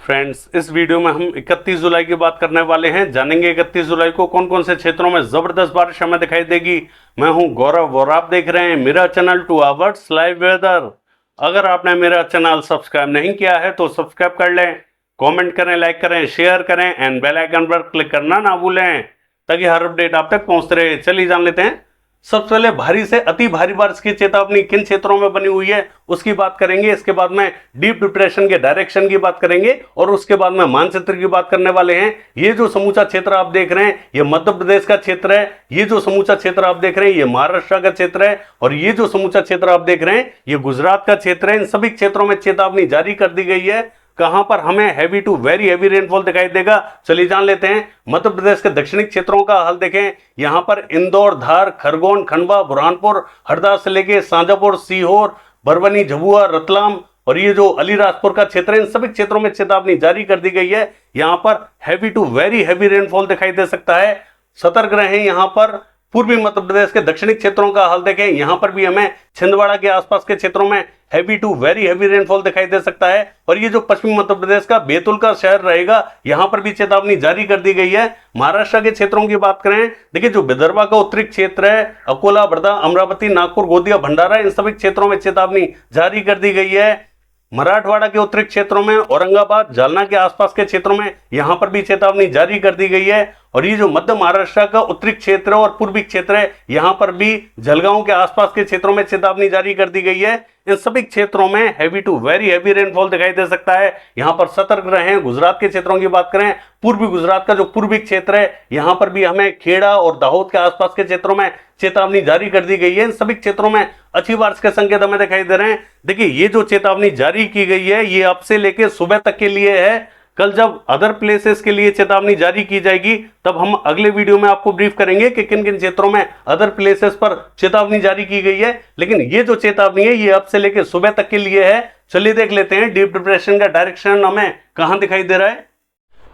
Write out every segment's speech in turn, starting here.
Friends, इस video में हम 31 जुलाई की बात करने वाले हैं। जानेंगे 31 जुलाई को कौन कौन से क्षेत्रों में जबरदस्त बारिश हमें दिखाई देगी। मैं हूं गौरव और आप देख रहे हैं मेरा चैनल 2 आवर्स लाइव वेदर। अगर आपने मेरा चैनल सब्सक्राइब नहीं किया है तो सब्सक्राइब कर लें, कमेंट करें, लाइक करें, शेयर करें एंड बेल आइकन पर क्लिक करना ना भूलें ताकि हर अपडेट आप तक पहुंचते रहे। चलिए जान लेते हैं। सबसे पहले भारी से अति भारी बारिश की चेतावनी किन क्षेत्रों में बनी हुई है उसकी बात करेंगे। इसके बाद में डीप डिप्रेशन के डायरेक्शन की बात करेंगे और उसके बाद में मानचित्र की बात करने वाले हैं। ये जो समूचा क्षेत्र आप देख रहे हैं ये मध्य प्रदेश का क्षेत्र है। ये जो समूचा क्षेत्र आप देख रहे हैं ये महाराष्ट्र का क्षेत्र है और ये जो समूचा क्षेत्र आप देख रहे हैं ये गुजरात का क्षेत्र है। इन सभी क्षेत्रों में चेतावनी जारी कर दी गई है। कहां पर हमें heavy to very heavy rainfall दिखाई देगा, चलिए जान लेते हैं। मध्य प्रदेश के दक्षिणी क्षेत्रों का हाल देखें। यहां पर इंदौर, धार, खरगोन, खंडवा, बुरहानपुर, हरदा से लेके शाजापुर, सीहोर, बरवनी, झबुआ, रतलाम और ये जो अलीराजपुर का क्षेत्र है, इन सभी क्षेत्रों में चेतावनी जारी कर दी गई है। यहां पर heavy to very heavy rainfall दिखाई दे सकता है। सतर्क रहें। यहां पर पूर्वी मध्य प्रदेश के दक्षिणी क्षेत्रों का हाल देखें। यहां पर भी हमें छिंदवाड़ा के आसपास के क्षेत्रों में heavy to very heavy rainfall दिखाई दे सकता है। और ये जो पश्चिमी मध्य प्रदेश का बैतूल का शहर रहेगा यहां पर भी चेतावनी जारी कर दी गई है। महाराष्ट्र के क्षेत्रों की बात करें, देखिए जो विदर्भा का उत्तरी क्षेत्र है, अकोला, वर्धा, अमरावती, नागपुर, गोंदिया, भंडारा, इन सभी क्षेत्रों में चेतावनी जारी कर दी गई है। मराठवाड़ा के उत्तरी क्षेत्रों में, औरंगाबाद, जालना के आसपास के क्षेत्रों में यहां पर भी चेतावनी जारी कर दी गई है। और ये जो मध्य महाराष्ट्र का उत्तरी क्षेत्र और पूर्वी क्षेत्र है यहां पर भी जलगांव के आसपास के क्षेत्रों में चेतावनी जारी कर दी गई है। इन सभी क्षेत्रों में heavy to very heavy rainfall दिखाई दे सकता है। यहां पर सतर्क रहें। गुजरात के क्षेत्रों की बात करें, पूर्वी गुजरात का जो पूर्वी क्षेत्र है यहां पर भी हमें खेड़ा और दाहोद के आसपास के क्षेत्रों में चेतावनी जारी कर दी गई है। इन सभी क्षेत्रों में अच्छी बारिश के संकेत हमें दिखाई दे रहे हैं। देखिए ये जो चेतावनी जारी की गई है ये अब से लेकर सुबह तक के लिए है। कल जब अदर प्लेसेस के लिए चेतावनी जारी की जाएगी तब हम अगले वीडियो में आपको ब्रीफ करेंगे कि किन किन क्षेत्रों में अदर प्लेसेस पर चेतावनी जारी की गई है। लेकिन ये जो चेतावनी है ये अब से लेकर सुबह तक के लिए है। चलिए देख लेते हैं डीप डिप्रेशन का डायरेक्शन हमें कहां दिखाई दे रहा है।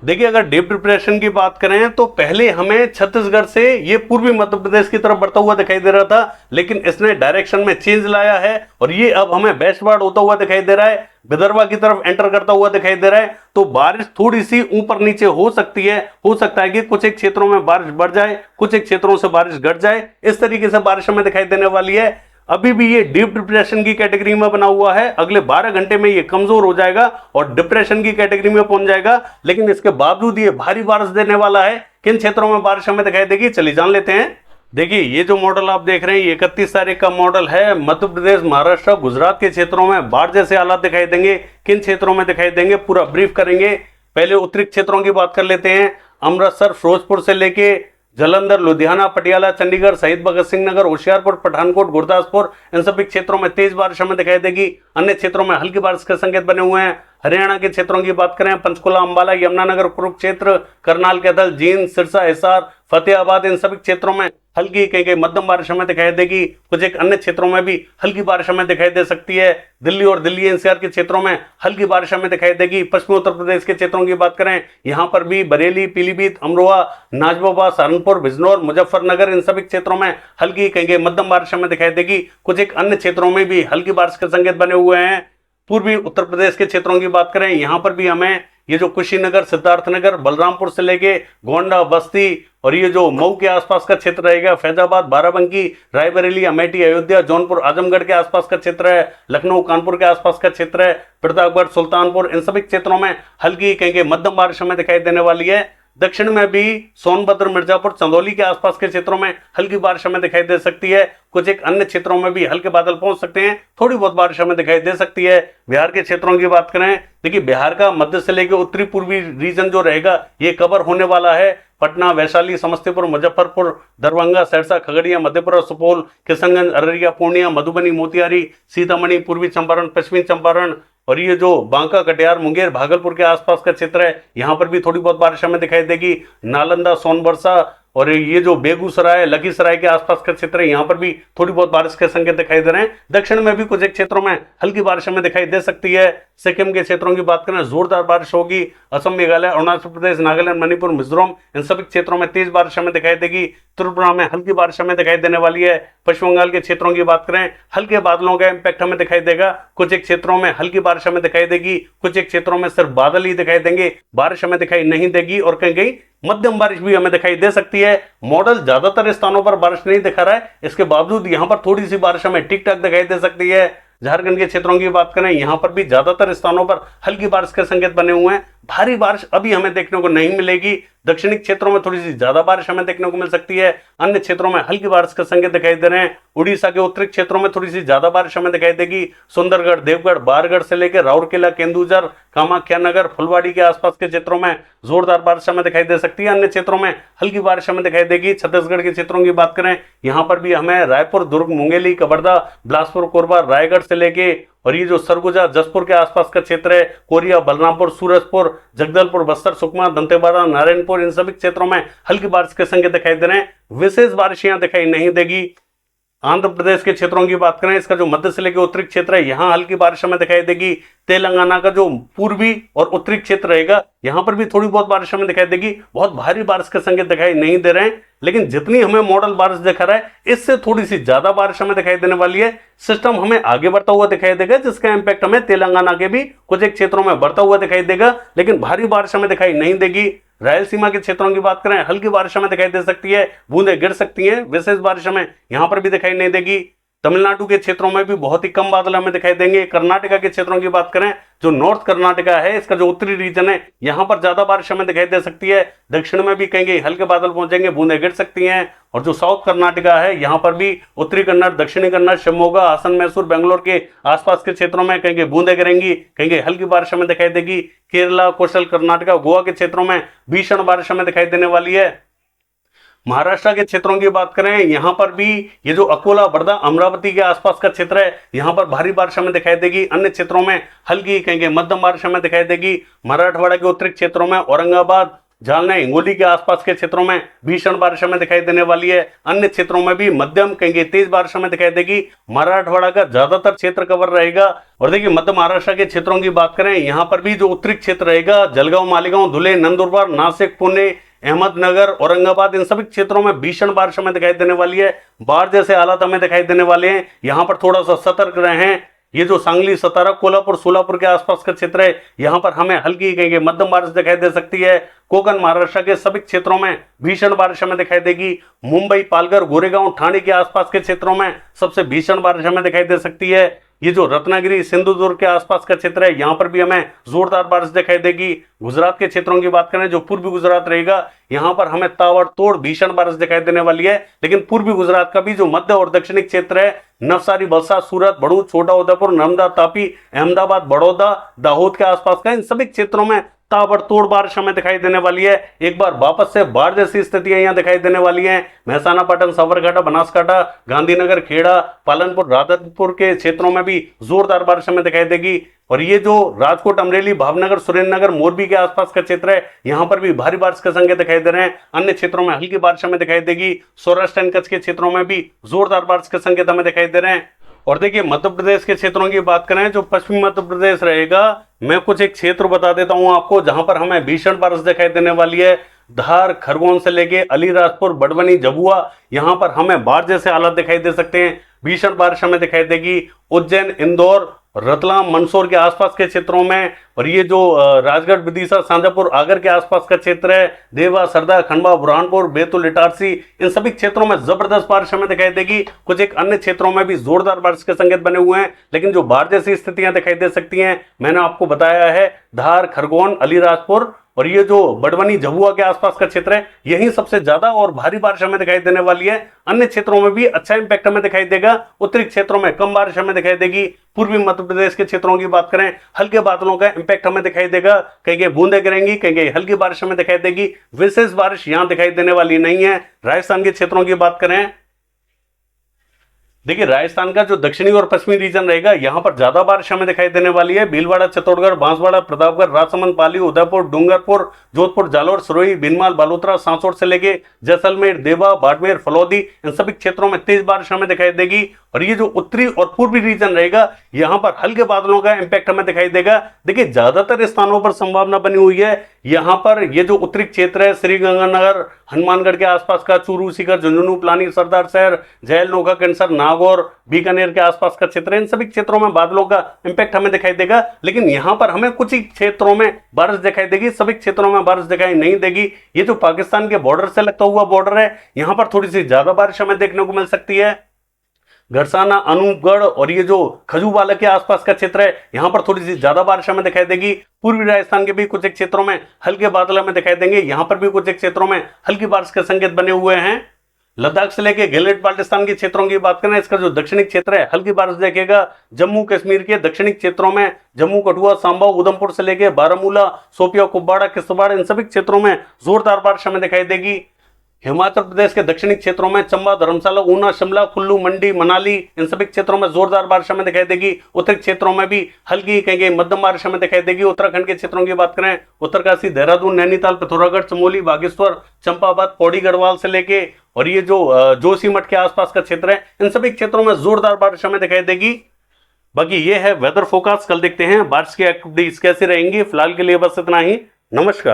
देखिए अगर डीप डिप्रेशन की बात करें तो पहले हमें छत्तीसगढ़ से ये पूर्वी मध्य प्रदेश की तरफ बढ़ता हुआ दिखाई दे रहा था, लेकिन इसने डायरेक्शन में चेंज लाया है और ये अब हमें वेस्टवर्ड होता हुआ दिखाई दे रहा है, विदर्भा की तरफ एंटर करता हुआ दिखाई दे रहा है। तो बारिश थोड़ी सी ऊपर नीचे हो सकती है। हो सकता है कि कुछ एक क्षेत्रों में बारिश बढ़ जाए, कुछ एक क्षेत्रों से बारिश घट जाए। इस तरीके से बारिश हमें दिखाई देने वाली है। अभी भी ये डीप डिप्रेशन की कैटेगरी में बना हुआ है। अगले 12 घंटे में ये कमजोर हो जाएगा और डिप्रेशन की कैटेगरी में पहुंच जाएगा, लेकिन इसके बावजूद ये भारी बारिश देने वाला है। किन क्षेत्रों में बारिश हमें दिखाई देगी चलिए जान लेते हैं। देखिए ये जो मॉडल आप देख रहे हैं ये 31 तारीख का मॉडल है। मध्य प्रदेश, महाराष्ट्र, गुजरात के क्षेत्रों में बाढ़ जैसे हालात दिखाई देंगे। किन क्षेत्रों में दिखाई देंगे पूरा ब्रीफ करेंगे। पहले उत्तरी क्षेत्रों की बात कर लेते हैं। अमृतसर, फिरोजपुर से लेके जालंधर, लुधियाना, पटियाला, चंडीगढ़, शहीद भगत सिंह नगर, होशियारपुर, पठानकोट, गुरदासपुर, इन सभी क्षेत्रों में तेज बारिश हमें दिखाई देगी। अन्य क्षेत्रों में हल्की बारिश के संकेत बने हुए हैं। हरियाणा के क्षेत्रों की बात करें, पंचकुला, अंबाला, यमुनानगर, कुरुक्षेत्र, करनाल, कैथल, जींद, सिरसा, हिसार, फतेहाबाद, इन सभी क्षेत्रों में हल्की कहीं मध्यम बारिश हमें दिखाई देगी। कुछ एक अन्य क्षेत्रों में भी हल्की बारिश हमें दिखाई दे सकती है। दिल्ली और दिल्ली एनसीआर के क्षेत्रों में हल्की बारिश हमें दिखाई देगी। पश्चिमी उत्तर प्रदेश के क्षेत्रों की बात करें, यहां पर भी बरेली, पीलीभीत, अमरोहा, नाजबोबा, सहारनपुर, बिजनौर, मुजफ्फरनगर, इन सभी क्षेत्रों में हल्की कहीं मध्यम बारिश हमें दिखाई देगी। कुछ एक अन्य क्षेत्रों में भी हल्की बारिश के संकेत बने हुए हैं। पूर्वी उत्तर प्रदेश के क्षेत्रों की बात करें, यहां पर भी हमें ये जो कुशीनगर, सिद्धार्थनगर, बलरामपुर से लेके गोंडा, बस्ती और ये जो मऊ के आसपास का क्षेत्र रहेगा, फैजाबाद, बाराबंकी, रायबरेली, अमेठी, अयोध्या, जौनपुर, आजमगढ़ के आसपास का क्षेत्र है, लखनऊ, कानपुर के आसपास का क्षेत्र है, प्रतापगढ़, सुल्तानपुर, इन सभी क्षेत्रों में हल्की कहीं मध्यम बारिश हमें दिखाई देने वाली है। दक्षिण में भी सोनभद्र, मिर्जापुर, चंदौली के आसपास के क्षेत्रों में हल्की बारिश हमें दिखाई दे सकती है। कुछ एक अन्य क्षेत्रों में भी हल्के बादल पहुंच सकते हैं। थोड़ी बहुत बारिश हमें दिखाई दे सकती है। बिहार के क्षेत्रों की बात करें, देखिए बिहार का मध्य से लेकर उत्तरी पूर्वी रीजन जो रहेगा ये कवर होने वाला है। पटना, वैशाली, समस्तीपुर, मुजफ्फरपुर, दरभंगा, सहरसा, खगड़िया, मधेपुरा, सुपौल, किशनगंज, अररिया, पूर्णिया, मधुबनी, मोतिहारी, सीतामढ़ी, पूर्वी चंपारण, पश्चिमी चंपारण और ये जो बांका, कटिहार, मुंगेर, भागलपुर के आसपास का क्षेत्र है यहां पर भी थोड़ी बहुत बारिश हमें दिखाई देगी। नालंदा, सोनबरसा, और ये जो बेगूसराय लखीसराय के आसपास का क्षेत्र है यहाँ पर भी थोड़ी बहुत बारिश के संकेत दिखाई दे रहे हैं। दक्षिण में भी कुछ एक क्षेत्रों में हल्की बारिश हमें दिखाई दे सकती है। सिक्किम के क्षेत्रों की बात करें जोरदार बारिश होगी। असम, मेघालय, अरुणाचल प्रदेश, नागालैंड, मणिपुर, मिजोरम इन सभी क्षेत्रों में तेज बारिश हमें दिखाई देगी। त्रिपुरा में हल्की बारिश हमें दिखाई देने वाली है। पश्चिम बंगाल के क्षेत्रों की बात करें हल्के बादलों का इंपैक्ट हमें दिखाई देगा। कुछ एक क्षेत्रों में हल्की बारिश हमें दिखाई देगी, कुछ एक क्षेत्रों में सिर्फ बादल ही दिखाई देंगे, बारिश हमें दिखाई नहीं देगी और कहीं कहीं मध्यम बारिश भी हमें दिखाई दे सकती है। मॉडल ज्यादातर स्थानों पर बारिश नहीं दिखा रहा है, इसके बावजूद यहां पर थोड़ी सी बारिश हमें ठीक ठाक दिखाई दे सकती है। झारखंड के क्षेत्रों की बात करें यहां पर भी ज्यादातर स्थानों पर हल्की बारिश के संकेत बने हुए हैं। भारी बारिश अभी हमें देखने को नहीं मिलेगी। दक्षिणी क्षेत्रों में थोड़ी सी ज्यादा बारिश हमें देखने को मिल सकती है, अन्य क्षेत्रों में हल्की बारिश के संकेत दिखाई दे रहे हैं। उड़ीसा के उत्तरी क्षेत्रों में थोड़ी सी ज्यादा बारिश हमें दिखाई देगी। सुंदरगढ़, देवगढ़, बारगढ़ से लेकर राउरकेला, केंदुझर, कामाख्या नगर, फुलवाड़ी के आसपास के क्षेत्रों में जोरदार बारिश हमें दिखाई दे सकती है। अन्य क्षेत्रों में हल्की बारिश हमें दिखाई देगी। छत्तीसगढ़ के क्षेत्रों की बात करें यहां पर भी हमें रायपुर, दुर्ग, मुंगेली, कवर्धा, बिलासपुर, कोरबा, रायगढ़ से लेके और ये जो सरगुजा, जसपुर के आसपास का क्षेत्र है, कोरिया, बलरामपुर, सूरजपुर, जगदलपुर, बस्तर, सुकमा, दंतेवाड़ा, नारायणपुर इन सभी क्षेत्रों में हल्की बारिश के संकेत दिखाई दे रहे हैं। विशेष बारिश यहां दिखाई नहीं देगी। आंध्र प्रदेश के क्षेत्रों की बात करें इसका जो मध्य से लेकर उत्तरी क्षेत्र है यहां हल्की बारिश हमें दिखाई देगी। तेलंगाना का जो पूर्वी और उत्तरी क्षेत्र रहेगा यहां पर भी थोड़ी बहुत बारिश हमें दिखाई देगी। बहुत भारी बारिश के संकेत दिखाई नहीं दे रहे हैं, लेकिन जितनी हमें मॉडल बारिश दिखा रहा है इससे थोड़ी सी ज्यादा बारिश हमें दिखाई देने वाली है। सिस्टम हमें आगे बढ़ता हुआ दिखाई देगा जिसका इंपैक्ट हमें तेलंगाना के भी कुछ एक क्षेत्रों में बढ़ता हुआ दिखाई देगा, लेकिन भारी बारिश हमें दिखाई नहीं देगी। रायलसीमा के क्षेत्रों की बात करें हल्की बारिश हमें दिखाई दे सकती है, बूंदें गिर सकती हैं, विशेष बारिश हमें यहां पर भी दिखाई नहीं देगी। तमिलनाडु के क्षेत्रों में भी बहुत ही कम बादल हमें दिखाई देंगे। कर्नाटका के क्षेत्रों की बात करें जो नॉर्थ कर्नाटका है इसका जो उत्तरी रीजन है यहां पर ज्यादा बारिश हमें दिखाई दे सकती है। दक्षिण में भी कहीं हल्के बादल पहुंचेंगे, बूंदें गिर सकती हैं। और जो साउथ कर्नाटका है यहां पर भी उत्तरी कन्नड़, दक्षिणी कन्नड़, शिवमोगा, हासन, मैसूर, बेंगलोर के आसपास के क्षेत्रों में कहीं बूंदें गिरेंगी, कहीं हल्की बारिश हमें दिखाई देगी। केरला, कोस्टल कर्नाटका, गोवा के क्षेत्रों में भीषण बारिश हमें दिखाई देने वाली है। महाराष्ट्र के क्षेत्रों की बात करें यहां पर भी ये जो अकोला, वर्धा, अमरावती के आसपास का क्षेत्र है यहां पर भारी बारिश हमें दिखाई देगी। अन्य क्षेत्रों में हल्की कहीं मध्यम बारिश हमें दिखाई देगी। मराठवाड़ा के उत्तरी क्षेत्रों में औरंगाबाद, जालना, हिंगोली के आसपास के क्षेत्रों में भीषण बारिश हमें दिखाई देने वाली है। अन्य क्षेत्रों में भी मध्यम कहीं तेज बारिश हमें दिखाई देगी। मराठवाड़ा का ज्यादातर क्षेत्र कवर रहेगा। और देखिए मध्य महाराष्ट्र के क्षेत्रों की बात करें यहां पर भी जो उत्तरी क्षेत्र रहेगा जलगांव, मालेगांव, धुले, नंदुरबार, नासिक, पुणे, अहमदनगर, औरंगाबाद इन सभी क्षेत्रों में भीषण बारिश हमें दिखाई देने वाली है। बाढ़ जैसे हालात हमें दिखाई देने वाले हैं, यहां पर थोड़ा सा सतर्क रहें। ये जो सांगली, सतारा, कोल्हापुर, सोलापुर के आसपास का क्षेत्र है यहां पर हमें हल्की कहीं मध्यम बारिश दिखाई दे सकती है। कोकण महाराष्ट्र के सभी क्षेत्रों में भीषण बारिश हमें दिखाई देगी। मुंबई, पालघर, गोरेगांव, ठाणे के आसपास के क्षेत्रों में सबसे भीषण बारिश हमें दिखाई दे सकती है। ये जो रत्नागिरी, सिंधुदुर्ग के आसपास का क्षेत्र है यहां पर भी हमें जोरदार बारिश दिखाई देगी। गुजरात के क्षेत्रों की बात करें जो पूर्वी गुजरात रहेगा यहां पर हमें ताबड़तोड़ भीषण बारिश दिखाई देने वाली है। लेकिन पूर्वी गुजरात का भी जो मध्य और दक्षिणी क्षेत्र है नवसारी, वलसाड, सूरत, भरूच, छोटा उदेपुर, नर्मदा, तापी, अहमदाबाद, बड़ौदा, दाहोद के आसपास का इन सभी क्षेत्रों में ताबड़तोड़ बारिश हमें दिखाई देने वाली है। एक बार वापस से बाढ़ जैसी स्थितियां यहां दिखाई देने वाली हैं। महसाना, पाटन, साबरकांठा, बनासकांठा, गांधीनगर, खेड़ा, पालनपुर, राधनपुर के क्षेत्रों में भी जोरदार बारिश हमें दिखाई देगी। और ये जो राजकोट, अमरेली, भावनगर, सुरेंद्रनगर, मोरबी के आसपास का क्षेत्र है यहां पर भी भारी बारिश के संकेत दिखाई दे रहे हैं। अन्य क्षेत्रों में हल्की बारिश हमें दिखाई देगी। सौराष्ट्र एंड कच्छ के क्षेत्रों में भी जोरदार बारिश के संकेत हमें दिखाई दे रहे हैं। और देखिए मध्य प्रदेश के क्षेत्रों की बात करें जो पश्चिमी मध्य प्रदेश रहेगा, मैं कुछ एक क्षेत्र बता देता हूं आपको जहां पर हमें भीषण बारिश दिखाई देने वाली है। धार, खरगोन से लेके अलीराजपुर, बड़वानी, झाबुआ यहां पर हमें बाढ़ जैसे हालात दिखाई दे सकते हैं। भीषण बारिश हमें दिखाई देगी। उज्जैन, इंदौर, रतलाम, मंदसौर के आसपास के क्षेत्रों में और ये जो राजगढ़, विदिशा, शाजापुर, आगर के आसपास का क्षेत्र है, देवा, सरदा, खंडवा, बुरहानपुर, बैतूल, इटारसी इन सभी क्षेत्रों में जबरदस्त बारिश हमें दिखाई देगी। कुछ एक अन्य क्षेत्रों में भी जोरदार बारिश के संकेत बने हुए हैं, लेकिन जो बाढ़ जैसी स्थितियां दिखाई दे सकती हैं मैंने आपको बताया है। धार, खरगोन, अलीराजपुर और ये जो बड़वानी, झाबुआ के आसपास का क्षेत्र है यही सबसे ज्यादा और भारी बारिश हमें दिखाई देने वाली है। अन्य क्षेत्रों में भी अच्छा इंपैक्ट हमें दिखाई देगा। उत्तरी क्षेत्रों में कम बारिश हमें दिखाई देगी। पूर्वी मध्य प्रदेश के क्षेत्रों की बात करें हल्के बादलों का इंपैक्ट हमें दिखाई देगा। कहीं बूंदें गिरेंगी, कहीं हल्की बारिश हमें दिखाई देगी। विशेष बारिश यहां दिखाई देने वाली नहीं है। राजस्थान के क्षेत्रों की बात करें देखिए राजस्थान का जो दक्षिणी और पश्चिमी रीजन रहेगा, यहाँ पर ज्यादा बारिश हमें दिखाई देने वाली है। भीलवाड़ा, चित्तौड़गढ़, बांसवाड़ा, प्रतापगढ़, राजसमंद, पाली, उदयपुर, डूंगरपुर, जोधपुर, जालोर, सिरोही, भीनमाल, बालोतरा, सांसौर से लेके जैसलमेर, देवा, बाड़मेर, फलौदी, इन सभी क्षेत्रों में तेज बारिश हमें दिखाई देगी। और ये जो उत्तरी और पूर्वी रीजन रहेगा, यहाँ पर हल्के बादलों का इंपैक्ट हमें दिखाई देगा। देखिए ज्यादातर स्थानों पर संभावना बनी हुई है। यहाँ पर ये जो उत्तरी क्षेत्र है, श्रीगंगानगर, हनुमानगढ़ के आसपास का चूरू, सीकर, झुंझुनू, पिलानी, सरदार शहर, झेल, नोखा, कैंसर, नागौर, बीकानेर के आसपास का क्षेत्र है, इन सभी क्षेत्रों में बादलों का इंपैक्ट हमें दिखाई देगा। लेकिन यहाँ पर हमें कुछ ही क्षेत्रों में बारिश दिखाई देगी, सभी क्षेत्रों में बारिश दिखाई नहीं देगी। ये जो पाकिस्तान के बॉर्डर से लगता हुआ बॉर्डर है, यहाँ पर थोड़ी सी ज्यादा बारिश हमें देखने को मिल सकती है। घरसाना, अनूपगढ़ और ये जो खजूवाला के आसपास का क्षेत्र है, यहाँ पर थोड़ी सी ज्यादा बारिश हमें दिखाई देगी। पूर्वी राजस्थान के भी कुछ एक क्षेत्रों में हल्के बादल हमें दिखाई देंगे, यहाँ पर भी कुछ एक क्षेत्रों में हल्की बारिश के संकेत बने हुए हैं। लद्दाख से लेके गिलगित बाल्टिस्तान के क्षेत्रों की बात करें, इसका जो दक्षिणी क्षेत्र है हल्की बारिश देखेगा। जम्मू कश्मीर के दक्षिणी क्षेत्रों में जम्मू, कठुआ, सांबा, उधमपुर से लेके बारामूला, शोपिया, कुपवाड़ा, किश्तवाड़, इन सभी क्षेत्रों में जोरदार बारिश हमें दिखाई देगी। हिमाचल प्रदेश के दक्षिणी क्षेत्रों में चंबा, धर्मशाला, ऊना, शिमला, कुल्लू, मंडी, मनाली, इन सभी क्षेत्रों में जोरदार बारिश हमें दिखाई देगी। उत्तरी क्षेत्रों में भी हल्की कहीं कहीं मध्यम बारिश हमें दिखाई देगी। उत्तराखंड के क्षेत्रों की बात करें, उत्तरकाशी, देहरादून, नैनीताल, पिथौरागढ़, चमोली, बागेश्वर, चंपावत, पौड़ी गढ़वाल से लेके और ये जो जोशीमठ के आसपास का क्षेत्र है, इन सभी क्षेत्रों में जोरदार बारिश हमें दिखाई देगी। बाकी ये है वेदर फोरकास्ट। कल देखते हैं बारिश की एक्टिविटीज कैसी रहेंगी। फिलहाल के लिए बस इतना ही। नमस्कार।